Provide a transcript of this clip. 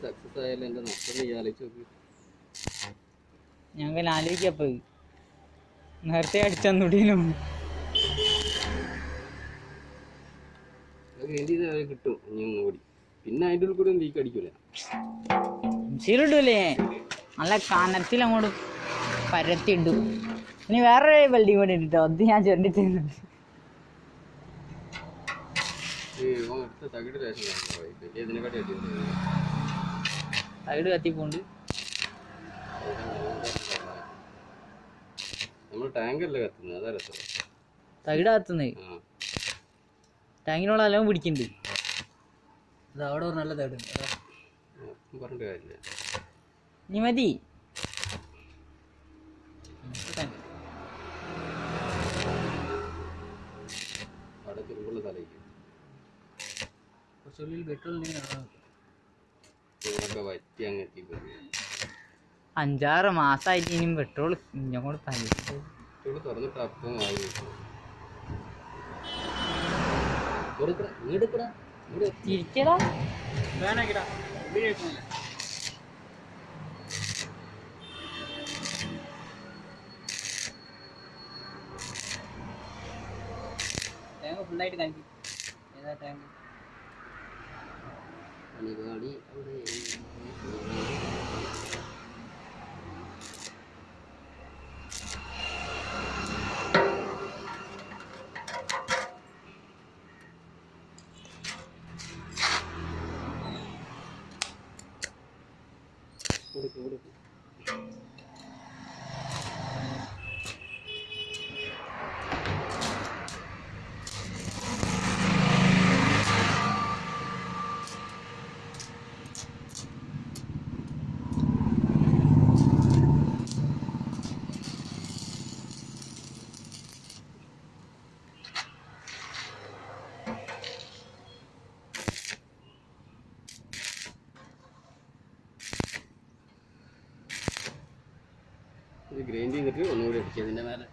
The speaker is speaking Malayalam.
സക്സസ് ആയാലും എൻ്റെ നഷ്ടം നീ ആലോചിച്ച് നോക്ക്. ഞങ്ങൾ ആലോചിക്കപ്പോ നേരത്തെ അടിച്ചൂടിയും കിട്ടും ഇനി ഒന്നുകൂടി. പിന്നെ അതിൻ്റെ ഉള്ളിൽ കൂടി ഒന്നും തീക്ക് അടിക്കൂല. ശരിട്ടൂലേ നല്ല കനത്തിൽ അങ്ങോട്ട് പരത്തിട്ടു. ഇനി വേറെ വെൽഡിങ് കൂടി ഇട്ടോ, അത് ഞാൻ ചൊല്ലി തരുന്നുണ്ട്. തകിട് കത്തിപ്പോണ്ട് നമ്മൾ ടാങ്കല്ലേ കത്തുന്നത്, അതാ രസം. തകിട് കത്തുന്നത് ടാങ്കിനോട് എല്ലാം പിടിക്കുന്നുണ്ട്. അത് അവിടെ ഒരു നല്ല തകിടുണ്ട്, പറഞ്ഞിട്ട് കാര്യമില്ല. ഇനി മതി. അവിടെ ചുരുക്കുള്ള തലയ്ക്ക് കുറച്ചുള്ളിൽ പെട്രോൾ വറ്റി അങ്ങ് എത്തിക്കും. 5-6 മാസമായിട്ട് ഇനിയും പെട്രോൾ ഇഞ്ഞങ്ങോട്ട് പെട്രോൾ തുറന്നിട്ട് അപ്പം വാങ്ങി തിരിക്കടാ. ടാങ്ക് ഫുള്ളായിട്ട് കാണിക്കും. ഏതാ ടാങ്ക്? പണിപാടി അവിടെ കൊടുക്കും. ഇത് ഗ്രൈൻഡ് ചെയ്തിട്ട് ഒന്നുകൂടി അടിക്കുക അതിൻ്റെ മേലെ.